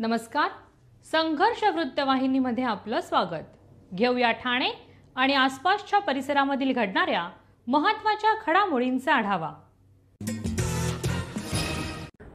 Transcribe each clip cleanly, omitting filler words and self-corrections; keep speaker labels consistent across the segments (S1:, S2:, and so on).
S1: नमस्कार. संघर्ष वृत्तवाहिनीमध्ये आपलं स्वागत. घेऊया ठाणे आणि आसपासच्या परिसरामधील घडणाऱ्या महत्त्वाच्या घडामोडींचा आढावा.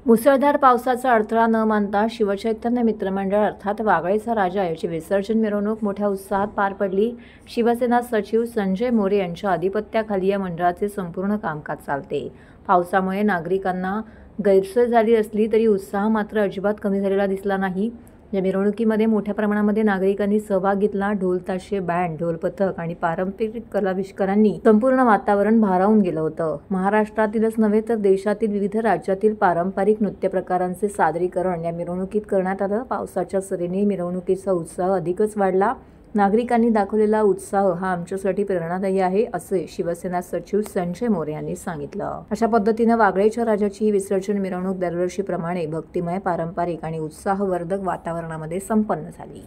S2: मुसळधार पावसाचा अडथळा न मानता शिवचैतन्य मित्रमंडळ अर्थात वागळेचा राजा याची विसर्जन मिरवणूक मोठ्या उत्साहात पार पडली. शिवसेना सचिव संजय मोरे यांच्या अधिपत्याखाली या मंडळाचे संपूर्ण कामकाज चालते. पावसामुळे नागरिकांना गैरसोय झाली असली तरी उत्साह मात्र अजिबात कमी झालेला दिसला नाही. या मिरवणुकीमध्ये मोठ्या प्रमाणामध्ये नागरिकांनी सहभाग घेतला. ढोल ताशे, बँड, ढोल पथक आणि पारंपरिक कलाविष्कारांनी संपूर्ण वातावरण भारावून गेलं होतं. महाराष्ट्रातीलच नव्हे तर देशातील विविध राज्यातील पारंपरिक नृत्य प्रकारांचे सादरीकरण या मिरवणुकीत करण्यात आलं. पावसाच्या सरीने मिरवणुकीचा उत्साह अधिकच वाढला. नागरिकांनी दाखवलेला उत्साह हा आमच्यासाठी प्रेरणादायी आहे, असे शिवसेना सचिव संजय मोरे यांनी सांगितलं. अशा पद्धतीनं वागळेच्या राजाची ही विसर्जन मिरवणूक दरवर्षीप्रमाणे भक्तिमय, पारंपरिक आणि उत्साहवर्धक वातावरणामध्ये संपन्न झाली.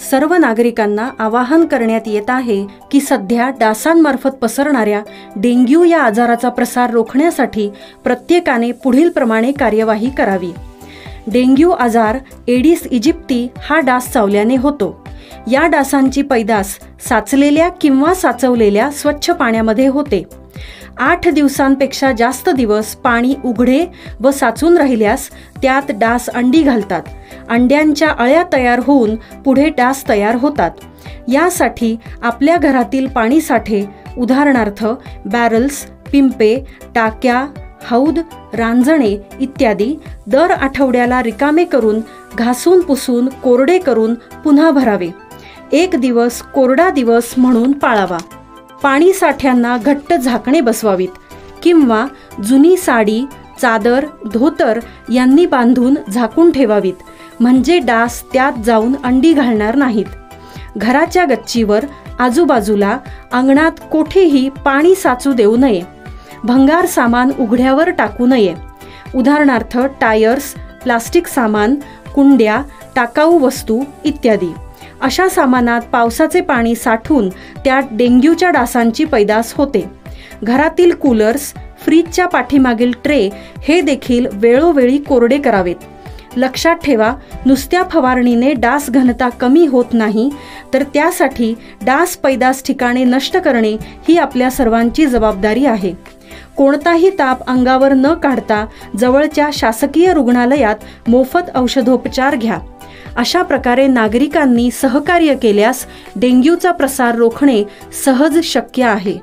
S3: सर्व नागरिकांना आवाहन करण्यात येत आहे की सध्या डासांमार्फत पसरणाऱ्या डेंग्यू या आजाराचा प्रसार रोखण्यासाठी प्रत्येकाने पुढील प्रमाणे कार्यवाही करावी. डेंग्यू आजार एडिस इजिप्ती हा डास चावल्याने होतो. या डासांची पैदास साचलेल्या किंवा साचवलेल्या स्वच्छ पाण्यामध्ये होते. 8 दिवसांपेक्षा जास्त दिवस पाणी उघडे व साचून राहिल्यास त्यात डास अंडी घालतात. अंड्यांच्या अळ्या तयार होऊन पुढे डास तयार होतात. यासाठी आपल्या घरातील पाणीसाठे उदाहरणार्थ बॅरल्स, पिंपे, टाक्या, हौद, रांजणे इत्यादी दर आठवड्याला रिकामे करून घासून पुसून कोरडे करून पुन्हा भरावे. 1 दिवस कोरडा दिवस म्हणून पाळावा. पाणी साठ्यांना घट्ट झाकणे बसवावीत किंवा जुनी साडी, चादर, धोतर यांनी बांधून झाकून ठेवावीत, म्हणजे डास त्यात जाऊन अंडी घालणार नाहीत. घराच्या गच्चीवर, आजूबाजूला, अंगणात कोठेही पाणी साचू देऊ नये. भंगार सामान उघड्यावर टाकू नये. उदाहरणार्थ टायर्स, प्लास्टिक सामान, कुंड्या, टाकाऊ वस्तू इत्यादी. अशा सामानात पावसाचे पाणी साठून त्यात डेंग्यूच्या डासांची पैदास होते. घरातील कूलर्स, फ्रीजच्या पाठीमागील ट्रे हे देखील वेळोवेळी कोरडे करावेत. लक्षात ठेवा, नुसत्या फवारणीने डास घनता कमी होत नाही, तर त्यासाठी डास पैदास ठिकाणे नष्ट करणे ही आपल्या सर्वांची जबाबदारी आहे. कोणताही ताप अंगावर न काढता जवळच्या शासकीय रुग्णालयात मोफत औषधोपचार घ्या. अशा प्रकारे नागरिकांनी सहकार्य केल्यास डेंग्यूचा प्रसार रोखणे सहज शक्य आहे.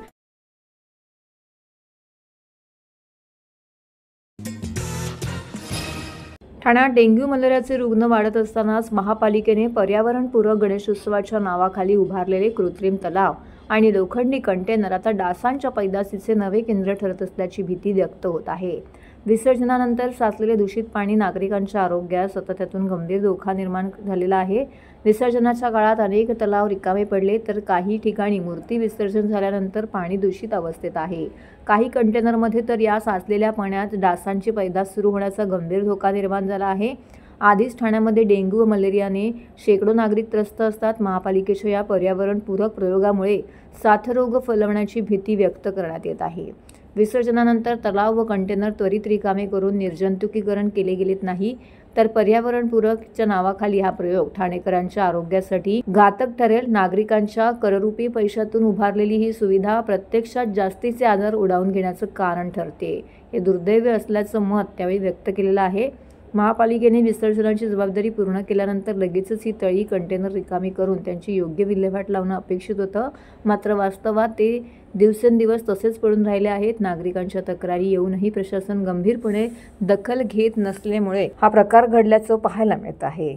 S2: ठाण्यात डेंग्यू मलेरियाचे रुग्ण वाढत असतानाच महापालिकेने पर्यावरणपूरक गणेशोत्सवाच्या नावाखाली उभारलेले कृत्रिम तलाव आणि लोखंडी कंटेनर आता डासांच्या पैदासीचे नवे केंद्र ठरत असल्याची भीती व्यक्त होत आहे. विसर्जनानंतर साचलेले दूषित पाणी नागरिकांच्या आरोग्यास त्यातून गंभीर धोका निर्माण झालेला आहे. विसर्जनाच्या काळात अनेक तलाव रिकामे पडले, तर काही ठिकाणी मूर्ती विसर्जन झाल्यानंतर पाणी दूषित अवस्थेत आहे. काही कंटेनरमध्ये तर या साचलेल्या पाण्यात डासांची पैदास सुरू होण्याचा गंभीर धोका निर्माण झाला आहे. आधीच ठाण्यामध्ये डेंग्यू व मलेरियाने शेकडो नागरिक त्रस्त असतात. महापालिकेच्या या पर्यावरणपूरक प्रयोगामुळे साथरोग फैलवण्याची भीती व्यक्त करण्यात येत आहे. विसर्जनानंतर तलाव व कंटेनर त्वरित रिकामे करून निर्जंतुकीकरण केले गेलेत नाही, तर पर्यावरणपूरकच्या नावाखाली हा प्रयोग ठाणेकरांच्या आरोग्यासाठी घातक ठरेल. नागरिकांच्या कररूपी पैशातून उभारलेली ही सुविधा प्रत्यक्षात जास्तीचे आजार उडावून घेण्याचं कारण ठरते. हे दुर्दैवी असल्याचं मत त्यावेळी व्यक्त केलेलं आहे. महापालिकेने विसर्जनाची जबाबदारी पूर्ण केल्यानंतर लगेचच ही तळी कंटेनर रिकामी करून त्यांची योग्य विल्हेवाट लावणं अपेक्षित होतं. मात्र वास्तवात ते दिवसेंदिवस तसेच पडून राहिले आहेत. नागरिकांच्या तक्रारी येऊनही प्रशासन गंभीरपणे दखल घेत नसल्यामुळे हा प्रकार घडल्याचं पाहायला मिळत आहे.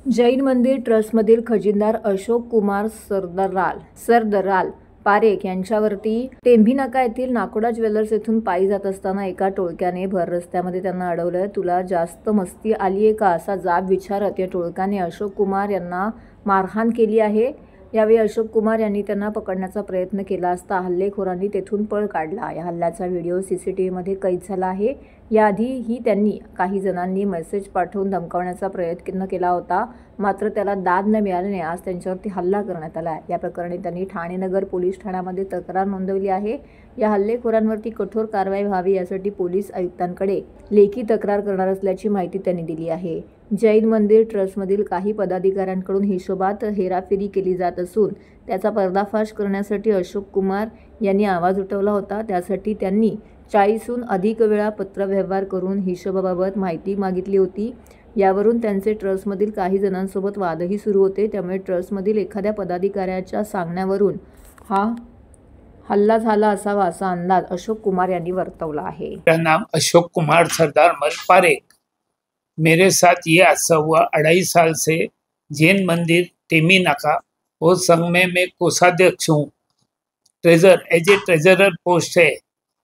S2: जैन मंदिर ट्रस्टमधील खजिनदार अशोक कुमार सरदराल पारेख यांच्यावरती टेंभी नाका येथील नाकोडा ज्वेलर्स येथून पायी जात असताना एका टोळक्याने भर रस्त्यामध्ये त्यांना अडवलं. तुला जास्त मस्ती आली आहे का असा जाब विचारत या टोळक्याने अशोक कुमार यांना मारहाण केली आहे. यावेळी अशोक कुमार यांनी त्यांना पकडण्याचा प्रयत्न केला असता हल्लेखोरांनी तेथून पळ काढला. या हल्ल्याचा व्हिडिओ CCTVमध्ये कैद झाला आहे. याआधीही त्यांनी काही जणांनी मेसेज पाठवून धमकावण्याचा प्रयत्न केला होता. मात्र त्याला दाद न मिळाल्याने आज त्यांच्यावरती हल्ला करण्यात आला. या प्रकरणी त्यांनी ठाणे नगर पोलीस ठाण्यामध्ये तक्रार नोंदवली आहे. या हल्लेखोरांवरती कठोर कारवाई व्हावी यासाठी पोलीस आयुक्तांकडे लेखी तक्रार करणार असल्याची माहिती त्यांनी दिली आहे. जैन मंदिर ट्रस्टमधील काही पदाधिकाऱ्यांकडून हिशोबात हेराफेरी केली जात असून त्याचा पर्दाफाश करण्यासाठी अशोक कुमार यांनी आवाज उठवला होता. त्यासाठी त्यांनी 40हून अधिक वेळा पत्रव्यवहार करून हिशोबाबाबत माहिती मागितली होती. यावरून त्यांचे ट्रस्टमधील काही जणांसोबत वादही सुरू होते. त्यामुळे ट्रस्टमधील एखाद्या पदाधिकाऱ्याच्या सांगण्यावरून हा हल्ला झाला असावा असा अंदाज अशोक कुमार यांनी वर्तवला है.
S4: मेरा नाम अशोक कुमार सरदार पारेख। मेरे साथ ये हादसा हुआ 2.5 साल से जैन मंदिर टेमी नाका वो संघ में मैं कोषाध्यक्ष हूँ, एज ए ट्रेजरर पोस्ट है।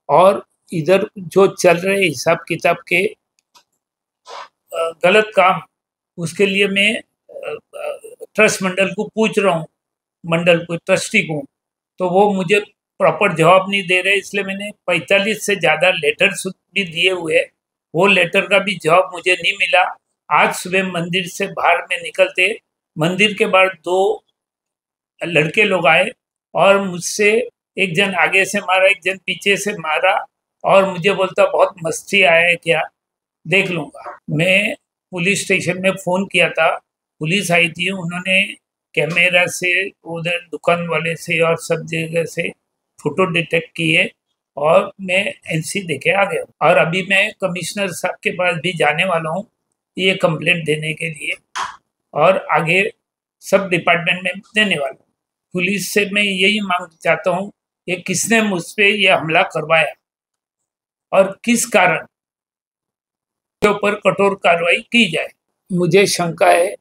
S4: और इधर जो चल रहे हिसाब किताब के गलत काम, उसके लिए मैं ट्रस्ट मंडल को पूछ रहा हूँ, मंडल को ट्रस्टी को, तो वो मुझे प्रॉपर जवाब नहीं दे रहे। इसलिए मैंने 45 से ज़्यादा लेटर्स भी दिए हुए, वो लेटर का भी जवाब मुझे नहीं मिला। आज सुबह मंदिर से बाहर में निकलते मंदिर के बाहर 2 लड़के लोग आए और मुझसे एक जन आगे से मारा, एक जन पीछे से मारा और मुझे बोलता बहुत मस्ती आया है क्या, देख लूँगा। मैं पुलिस स्टेशन में फ़ोन किया था, पुलिस आई थी, उन्होंने कैमरा से उधर दुकान वाले से और सब जगह से फोटो डिटेक्ट किए और मैं NC देके आ गया। और अभी मैं कमिश्नर साहब के पास भी जाने वाला हूँ ये कंप्लेंट देने के लिए, और आगे सब डिपार्टमेंट में देने वाला हूँ। पुलिस से मैं यही मांग चाहता हूँ कि किसने मुझ पे ये हमला करवाया और किस कारण के ऊपर कठोर कार्रवाई की जाए। मुझे शंका है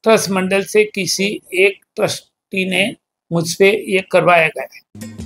S4: ट्रस्ट मंडल से किसी एक ट्रस्टी ने मुझ पे ये करवाया गया है।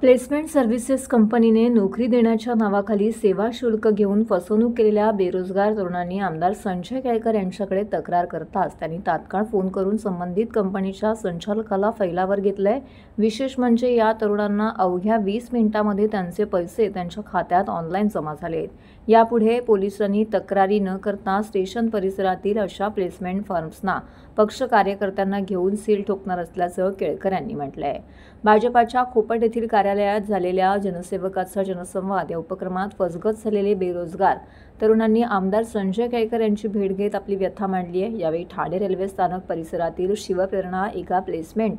S2: प्लेसमेंट सर्व्हिसेस कंपनीने नोकरी देण्याच्या नावाखाली सेवा शुल्क घेऊन फसवणूक केलेल्या बेरोजगार तरुणांनी आमदार संजय केळकर यांच्याकडे तक्रार करताच त्यांनी तात्काळ फोन करून संबंधित कंपनीच्या संचालकाला फैलावर घेतलंय। विशेष म्हणजे या तरुणांना अवघ्या 20 मिनिटांमध्ये त्यांचे पैसे त्यांच्या खात्यात ऑनलाईन जमा झालेत। यापुढे पोलिसांनी तक्रारी न करता स्टेशन परिसरातील अशा प्लेसमेंट फर्म्सना पक्ष कार्यकर्त्यांना घेऊन सील ठोकणार असल्याचं केळकर यांनी म्हटलंय। भाजपाच्या खोपट येथील कार्यालयात झालेल्या जनसेवकाचा जनसंवाद या उपक्रमात फसगत झालेले बेरोजगार तरुणांनी आमदार संजय केळकर यांची भेट घेत आपली व्यथा मांडली आहे। यावेळी ठाणे रेल्वे स्थानक परिसरातील शिवप्रेरणा एका प्लेसमेंट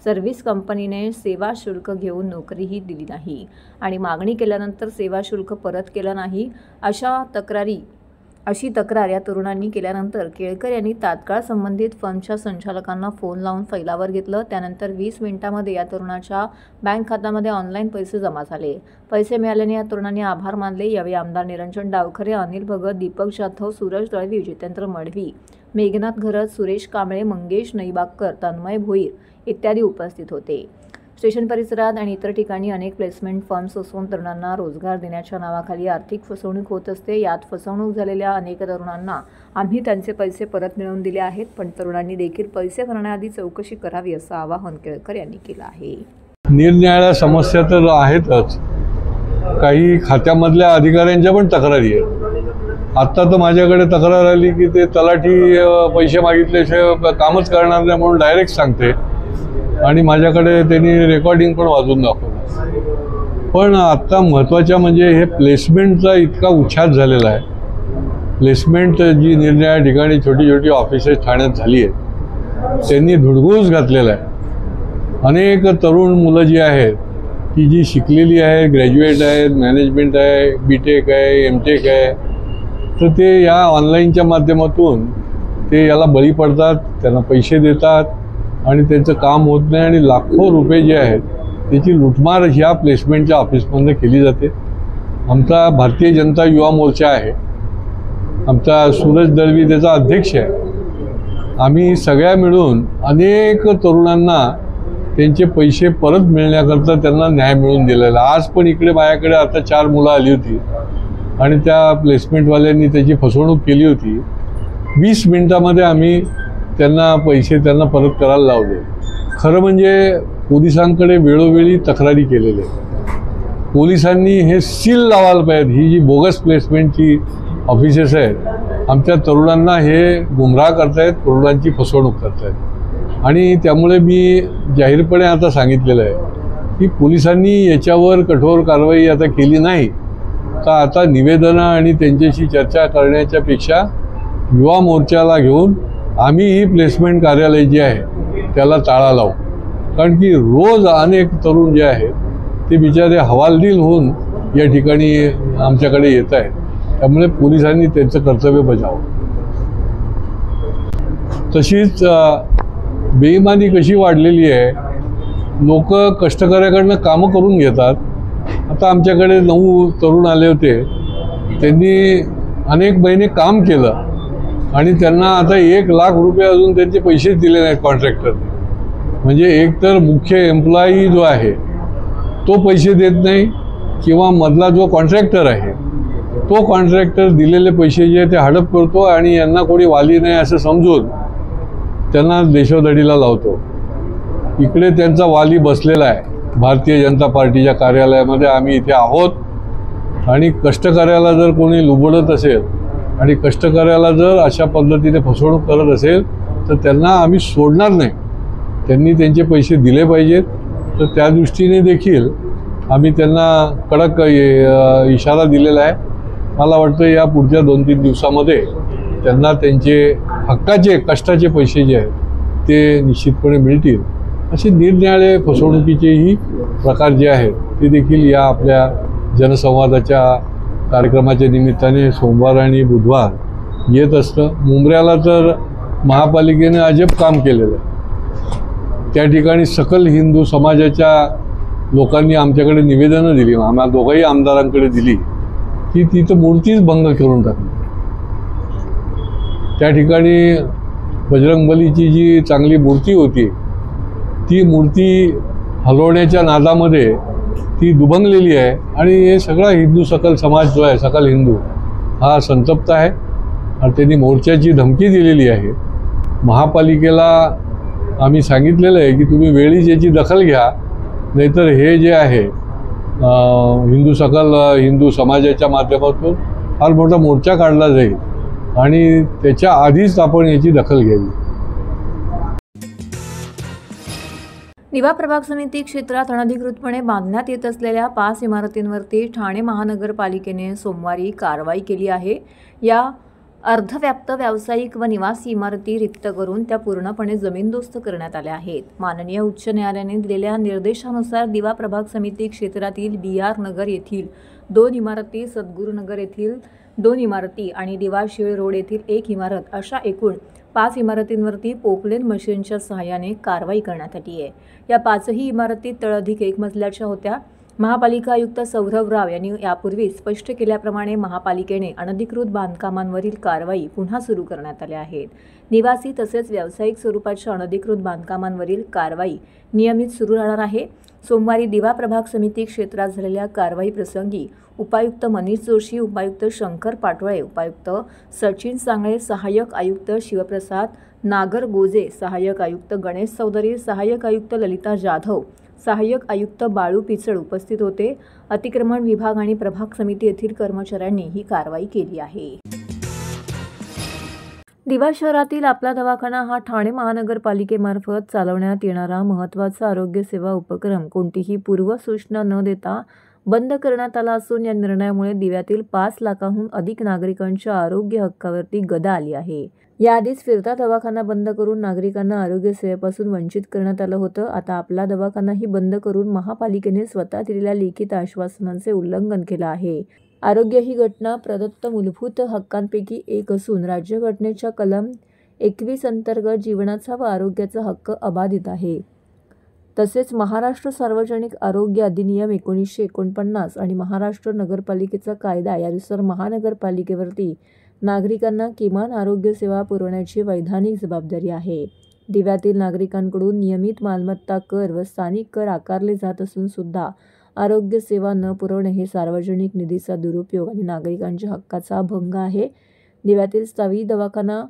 S2: सर्व्हिस कंपनीने सेवा शुल्क घेऊन नोकरीही दिली नाही आणि मागणी केल्यानंतर सेवा शुल्क परत केलं नाही अशी तक्रार या तरुणांनी केल्यानंतर केळकर यांनी तात्काळ संबंधित फर्मच्या संचालकांना फोन लावून फैलावर घेतलं। त्यानंतर 20 मिनिटांमध्ये या तरुणाच्या बँक खात्यामध्ये ऑनलाईन पैसे जमा झाले। पैसे मिळाल्याने या तरुणांनी आभार मानले। यावेळी आमदार निरंजन डावखरे, अनिल भगत, दीपक जाधव, सूरज दळवी, जितेंद्र मडवी, मेघनाथ घरत, सुरेश कांबळे, मंगेश नईबागकर, तन्मय भोईर इत्यादी उपस्थित होते। स्टेशन परिसरात आणि इतर ठिकाणी अनेक प्लेसमेंट फर्म्स असून तरुणांना रोजगार देण्याच्या नावाखाली आर्थिक फसवणूक होत असते। यात फसवणूक झालेल्या अनेक तरुणांना आम्ही त्यांचे पैसे परत मिळवून दिले आहेत, पण तरुणांनी देखील पैसे भरण्याआधी चौकशी करावी असं आवाहन केळकर यांनी केलं आहे।
S5: निरनिराळ्या समस्या तर आहेतच, काही खात्यामधल्या अधिकाऱ्यांच्या पण तक्रारी आहेत। आत्ता तर माझ्याकडे तक्रार आली की ते तलाठी पैसे मागितल्याशिवाय कामच करणार नाही म्हणून डायरेक्ट सांगते आणि माझ्याकडे त्यांनी रेकॉर्डिंग पण वाजून दाखवलं। पण आत्ता महत्त्वाच्या म्हणजे हे प्लेसमेंटचा इतका उच्छाद झालेला आहे। प्लेसमेंट जी निरनिराळ्या ठिकाणी छोटी छोटी ऑफिसेस ठाण्यात झाली आहेत त्यांनी धुडगूस घातलेला आहे। अनेक तरुण मुलं जी आहेत की जी शिकलेली आहे, ग्रॅज्युएट आहेत, मॅनेजमेंट आहे, BTech आहे, MTech आहे, तर ते या ऑनलाईनच्या माध्यमातून ते याला बळी पडतात, त्यांना पैसे देतात आणि त्यांचं काम होत नाही आणि लाखो रुपये जे आहेत त्याची लुटमार ह्या प्लेसमेंटच्या ऑफिसमधून केली जाते. आमचा भारतीय जनता युवा मोर्चा आहे, आमचा सूरज दळवी त्याचा अध्यक्ष आहे. आम्ही सगळ्या मिळून अनेक तरुणांना त्यांचे पैसे परत मिळण्याकरता त्यांना न्याय मिळवून दिलेला. आज पण इकडे माझ्याकडे आता 4 मुलं आली होती आणि त्या प्लेसमेंटवाल्यांनी त्याची फसवणूक केली होती. 20 मिनिटामध्ये आम्ही त्यांना पैसे परत करायला लावले. खरं म्हणजे पोलिसांकडे वेळोवेळी तक्रारी केलेल्या. पोलिसांनी हे सील लावायला पाहिजे. ही जी बोगस प्लेसमेंटची ऑफिसेस आहेत, आमच्या तरुणांना हे गुमराह करतायत, तरुणांची फसवणूक करतायत. आणि त्यामुळे मी जाहीरपणे आता सांगितलेलं आहे की पोलिसांनी याच्यावर कठोर कारवाई आता केली नाही तर आता निवेदनं आणि त्यांच्याशी चर्चा करण्याच्या पेक्षा युवा मोर्चाला घेऊन आम्ही ही प्लेसमेंट कार्यालय जे आहे त्याला ताळा लावू. कारण की रोज अनेक तरुण जे आहेत ते बिचारे हवालदिल होऊन या ठिकाणी आमच्याकडे येत आहेत. त्यामुळे पोलिसांनी त्यांचं कर्तव्य बजावं. तशीच बेईमानी कशी वाढलेली आहे, लोक कष्टकऱ्याकडनं कामं करून घेतात. आता आमच्याकडे 9 तरुण आले होते, त्यांनी अनेक महिने काम केलं आणि त्यांना आता 1 लाख रुपये अजून त्यांचे पैसेच दिले नाहीत कॉन्ट्रॅक्टरने. म्हणजे एक तर मुख्य एम्प्लॉई जो आहे तो पैसे देत नाही किंवा मधला जो कॉन्ट्रॅक्टर आहे तो कॉन्ट्रॅक्टर दिलेले पैसे जे ते हडप करतो आणि यांना कोणी वाली नाही असं समजून त्यांना देशोधडीला लावतो. इकडे त्यांचा वाली बसलेला आहे भारतीय जनता पार्टीच्या कार्यालयामध्ये. आम्ही इथे आहोत आणि कष्टकऱ्याला जर कोणी लुबडत असेल आणि कष्टकऱ्याला जर अशा पद्धतीने फसवणूक करत असेल तर त्यांना आम्ही सोडणार नाही. त्यांनी त्यांचे पैसे दिले पाहिजेत. तर त्या दृष्टीने देखील आम्ही त्यांना कडक इशारा दिलेला आहे. मला वाटतं या पुढच्या 2-3 दिवसामध्ये त्यांना त्यांचे हक्काचे कष्टाचे पैसे जे आहेत ते निश्चितपणे मिळतील. असे निरनिराळे फसवणुकीचेही प्रकार जे आहेत ते देखील या आपल्या जनसंवादाच्या कार्यक्रमाच्या निमित्ताने सोमवार आणि बुधवार येत असतं. मुंब्र्याला तर महापालिकेने अजब काम केलेलं आहे. त्या ठिकाणी सकल हिंदू समाजाच्या लोकांनी आमच्याकडे निवेदनं दिली, आम्हा दोघंही आमदारांकडे दिली की तिथं मूर्तीच भंग करून टाकली. त्या ठिकाणी बजरंगबलीची जी चांगली मूर्ती होती ती मूर्ती हलवण्याच्या नादामध्ये ती दुभंगलेली आहे आणि हे सगळा हिंदू सकल समाज जो आहे, सकल हिंदू हा संतप्त आहे आणि त्यांनी मोर्चाची धमकी दिलेली आहे. महापालिकेला आम्ही सांगितलेलं आहे की तुम्ही वेळीच याची दखल घ्या, नाहीतर हे जे आहे हिंदू समाजाच्या माध्यमातून फार मोठा मोर्चा काढला जाईल आणि त्याच्या आधीच आपण याची दखल घ्यावी.
S2: निवा प्रभाग समिती क्षेत्रात अनधिकृतपणे बांधण्यात येत असलेल्या 5 इमारतींवरती ठाणे महानगरपालिकेने सोमवारी कारवाई केली आहे. या अर्धव्याप्त व्यावसायिक व निवासी इमारती रिक्त करून त्या पूर्णपणे जमीनदोस्त करण्यात आल्या आहेत. माननीय उच्च न्यायालयाने दिलेल्या निर्देशानुसार दिवा प्रभाग समिती क्षेत्रातील BR नगर येथील 2 इमारती, सद्गुरुनगर येथील 2 इमारती आणि दिवा शीळ रोड येथील 1 इमारत अशा एकूण 5 इमारतींवरती पोकलेन मशीनच्या सहाय्याने कारवाई करण्यात आली आहे. या 5ही इमारती तळअधिक 1 मजल्याच्या होत्या. महापालिका आयुक्त सौरभ राव यांनी यापूर्वी स्पष्ट केल्याप्रमाणे महापालिकेने अनधिकृत बांधकामांवरील कारवाई पुन्हा सुरू करण्यात आल्या आहेत. निवासी तसेच व्यावसायिक स्वरूपाच्या अनधिकृत बांधकामांवरील कारवाई नियमित सुरू राहणार आहे. सोमवारी दिवा प्रभाग समिती क्षेत्रात झालेल्या कारवाई प्रसंगी उपायुक्त मनीष जोशी, उपायुक्त शंकर पाटोळे, उपायुक्त सचिन सांगळे, सहाय्यक आयुक्त शिवप्रसाद नागरगोजे, सहाय्यक आयुक्त गणेश चौधरी, सहाय्यक आयुक्त ललिता जाधव, सहाय्यक आयुक्त बाळू पिचड उपस्थित होते. अतिक्रमण विभाग आणि प्रभाग समिती येथील कर्मचाऱ्यांनी ही कारवाई केली आहे. दिवा शहरातील आपला दवाखाना हा ठाणे महानगरपालिकेमार्फत चालवण्यात येणारा महत्त्वाचा आरोग्य सेवा उपक्रम कोणतीही पूर्वसूचना न देता बंद करण्यात आला असून या निर्णयामुळे दिव्यातील 5 लाखांहून अधिक नागरिकांच्या आरोग्य हक्कावरती गदा आली आहे. याआधीच फिरता दवाखाना बंद करून नागरिकांना आरोग्य सेवेपासून वंचित करण्यात आलं होतं. आता आपला दवाखानाही बंद करून महापालिकेने स्वतः दिलेल्या लिखित आश्वासनांचे उल्लंघन केलं आहे. आरोग्य ही घटना प्रदत्त मूलभूत हक्कांपैकी एक असून राज्यघटनेच्या कलम 21 अंतर्गत जीवनाचा व आरोग्याचा हक्क अबाधित आहे. तसेच महाराष्ट्र सार्वजनिक आरोग्य अधिनियम 1949 आणि महाराष्ट्र नगरपालिकेचा कायदा यानुसार महानगरपालिकेवरती नागरिकांना किमान आरोग्य सेवा पुरवण्याची वैधानिक जबाबदारी आहे. दिव्यातील नागरिकांकडून नियमित मालमत्ता कर व स्थानिक कर आकारले जात असून सुद्धा आरोग्य सेवा न पुरवणे हे सार्वजनिक निधीचा दुरुपयोग आणि नागरिकांच्या हक्काचा भंग आहे. दिव्यातील स्थायी दवाखाना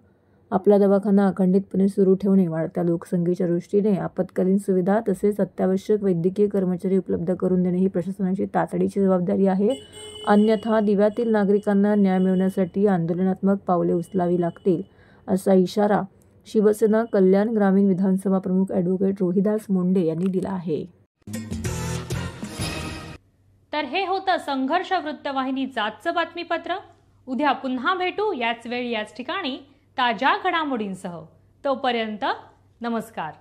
S2: आपला दवाखाना अखंडितपणे सुरू ठेवणे, वाढत्या लोकसंख्येच्या दृष्टीने आपत्कालीन सुविधा तसेच अत्यावश्यक वैद्यकीय कर्मचारी उपलब्ध करून देणे ही प्रशासनाची तातडीची जबाबदारी आहे. अन्यथा दिव्यातील नागरिकांना न्याय मिळवण्यासाठी आंदोलनात्मक पावले उचलावी लागतील असा इशारा शिवसेना कल्याण ग्रामीण विधानसभा प्रमुख ॲडव्होकेट रोहिदास मुंडे यांनी दिला आहे.
S1: तर हे होतं संघर्ष वृत्तवाहिनीचं आजचं बातमीपत्र. उद्या पुन्हा भेटू याच वेळी याच ठिकाणी ताज्या घडामोडींसह. तोपर्यंत नमस्कार.